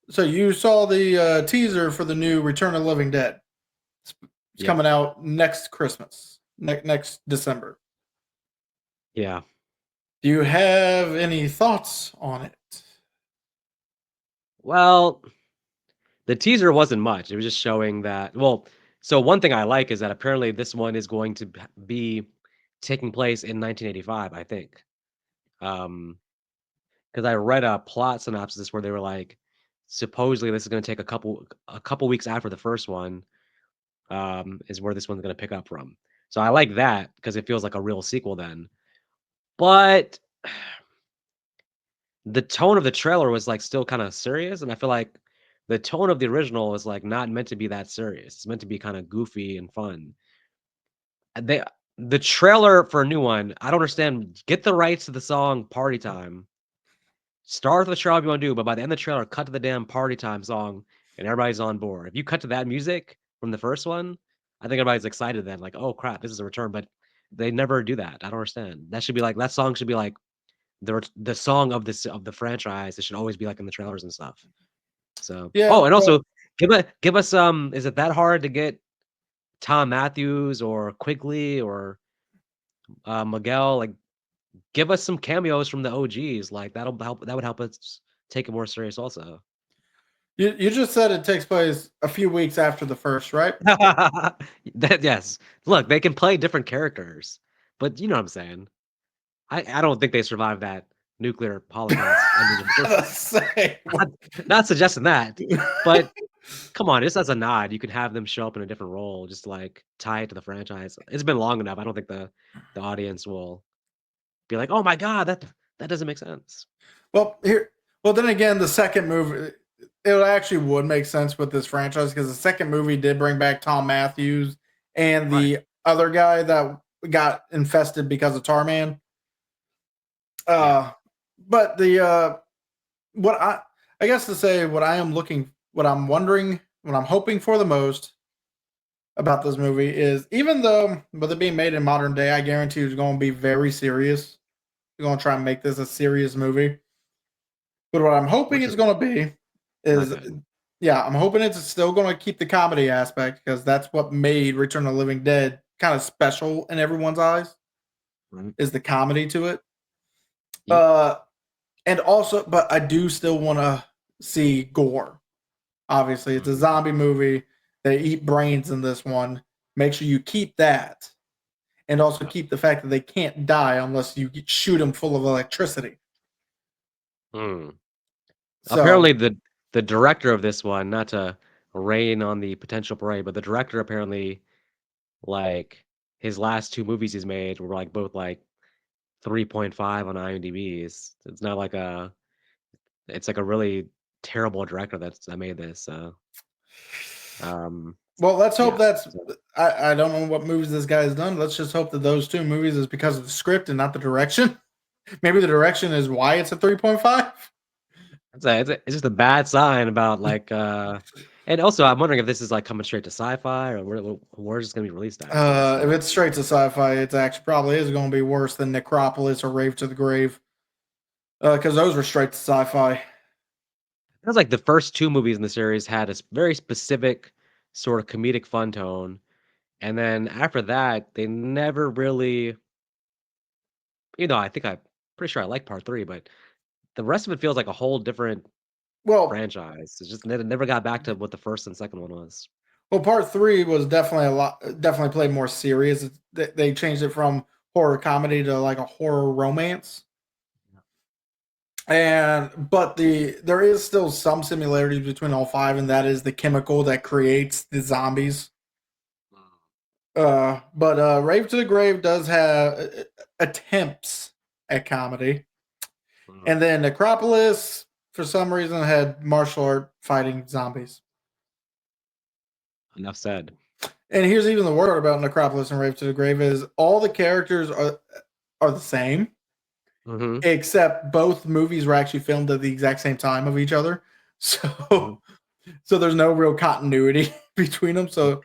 So you saw the teaser for the new Return of the Living Dead. It's Yeah. coming out next Christmas, next December. Yeah. Do you have any thoughts on it? Well, the teaser wasn't much. It was just showing that. Well, so one thing I like is that apparently this one is going to be taking place in 1985. I think, because I read a plot synopsis where they were like, supposedly this is going to take a couple weeks after the first one. Is where this one's going to pick up from. So I like that because it feels like a real sequel then. But the tone of the trailer was, like, still kinda serious, and I feel like the tone of the original is, like, not meant to be that serious. It's meant to be kinda goofy and fun. And the trailer for a new one, I don't understand. Get the rights to the song "Party Time." Start with the trailer if you wanna do, but by the end of the trailer, cut to the damn "Party Time" song, and everybody's on board. If you cut to that music from the first one, I think everybody's excited then, like, "Oh, crap, this is a return," but they never do that. I don't understand. That song should be, like, the song of the franchise. It should always be, like, in the trailers and stuff. So Yeah, oh, and well, also give us, is it that hard to get Tom Matthews or Quigley or, Miguel? Like, give us some cameos from the OGs, like, that would help us take it more serious also. you just said it takes place a few weeks after the first, right? That yes. Look, they can play different characters, but you know what I'm saying. I don't think they survived that nuclear holocaust ending in the first one. Say, Not not suggesting that, but come on, just as a nod, you could have them show up in a different role, just to, like, tie it to the franchise. It's been long enough. I don't think the audience will be like, "Oh my god, that doesn't make sense." well, here, well, then again, the second movie, it actually would make sense with this franchise because the second movie did bring back Tom Matthews and Right. the other guy that got infested because of Tarman. Yeah. Uh, but the what I guess to say what I am looking, what I'm wondering, what I'm hoping for the most about this movie is even though with it being made in modern day, I guarantee it's going to be very serious. They're going to try and make this a serious movie. But what I'm hoping Which it's is going to be not is, good. yeah, I'm hoping it's still going to keep the comedy aspect because that's what made Return of the Living Dead kind of special in everyone's eyes Right. is the comedy to it. Yep. Uh, and also, but I do still want to see gore. Obviously, it's a Mhm. zombie movie. They eat brains in this one. Make sure you keep that, and also Yep. keep the fact that they can't die unless you shoot them full of electricity. Mm. So Apparently, the director of this one, not to rain on the potential parade, but the director apparently, like, his last 2 movies he's made were, like, both, like, 3.5 on IMDb's. It's not like a it's like a really terrible director that made this, so, um, well, let's hope yeah. that's. So I don't know what movies this guy has done. Let's just hope that those two movies is because of the script and not the direction. Maybe the direction is why it's a 3.5. it's just a bad sign about, like, and also, I'm wondering if this is, like, coming straight to Sci-Fi or where's this gonna be released at, If honestly. it's straight to sci-fi, it's actually probably is going to be worse than Necropolis or Rave to the Grave because those were straight to sci-fi. Feels like the first 2 movies in the series had a very specific sort of comedic fun tone, and then after that, they never really I think I'm pretty sure I like part 3, but the rest of it feels like a whole different Well, franchise. It's just never got back to what the first and second one was. Well, part three was definitely a lot. Definitely played more serious. They changed it from horror comedy to like a horror romance. And but there is still some similarities between all five, and that is the chemical that creates the zombies. But Rave to the Grave does have attempts at comedy, Mhm. and then Necropolis for some reason had martial art fighting zombies. Enough said. And here's even the word about Necropolis and Rave to the Grave is all the characters are the same, Mhm, except both movies were actually filmed at the exact same time of each other. mhm. So there's no real continuity between them. So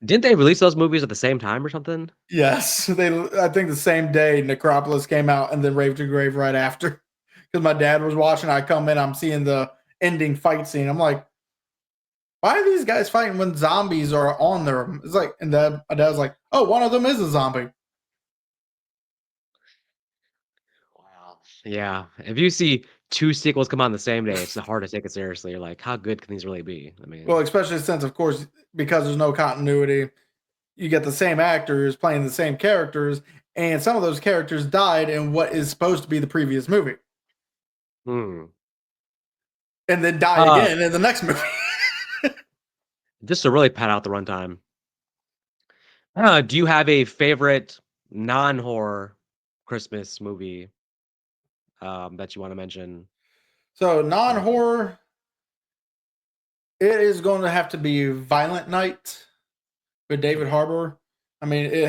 Didn't they release those movies at the same time or something? yes, they I think the same day Necropolis came out and then Rave to the Grave right after. Because my dad was watching, I come in, I'm seeing the ending fight scene. I'm like, why are these guys fighting when zombies are on them? It's like, and then my dad was like, oh, one of them is a zombie. Wow. Yeah. If you see two sequels come on the same day, it's hard to take it seriously. You're like, how good can these really be? I Well, mean, especially since, of course, because there's no continuity, you get the same actors playing the same characters, and some of those characters died in what is supposed to be the previous movie, hmm. and then die Uh, again in the next movie. just to really pad out the runtime. Do you have a favorite non-horror Christmas movie that you want to mention? So Uh, non-horror, it is going to have to be Violent Night with David Harbour. I mean, it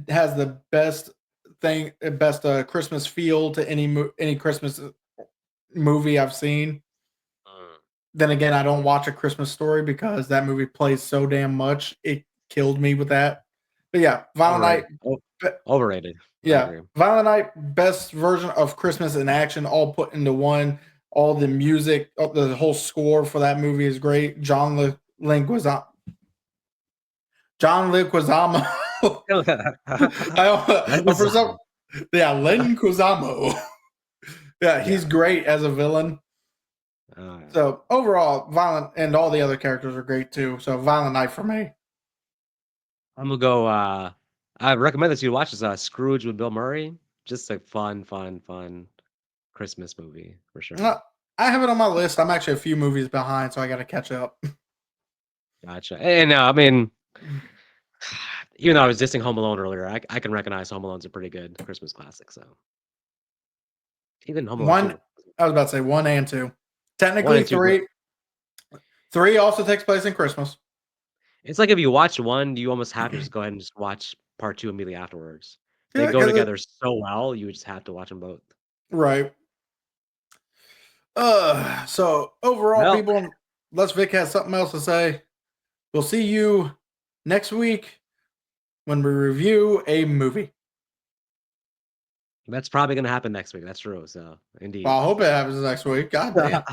has the best Christmas feel to any Christmas movie I've seen. mm, Then again, I don't watch A Christmas Story because that movie plays so damn much. It killed me with that. But yeah, Violent Night. overrated. Overrated. I Yeah, agree. Violent Night, best version of Christmas in action, all put into one. All the music, the whole score for that movie is great. John Leguizamo. For some, yeah, Len Quizamo. Yeah, he's Yeah. great as a villain. Uh, So overall, Violent and all the other characters are great too. So Violent Night for me. I'm gonna go. I recommend that you watch this. Scrooge with Bill Murray. Just a fun Christmas movie for sure. I have it on my list. I'm actually a few movies behind, so I got to catch up. Gotcha. And I mean, even though I was dissing Home Alone earlier, I can recognize Home Alone's a pretty good Christmas classic. So even Home Alone One, 2. I was about to say 1 and 2. 1 Technically, and 2 great. three also takes place in Christmas. It's like if you watch 1, you almost have to just go ahead and just watch part 2 immediately afterwards. They Yeah, go 'cause together so well, you just have to watch them both. right. So overall, Well, people, unless Vic has something else to say, we'll see you next week when we review a movie. that's probably gonna happen next week. That's true. So Well, indeed. I hope it happens next week. God damn.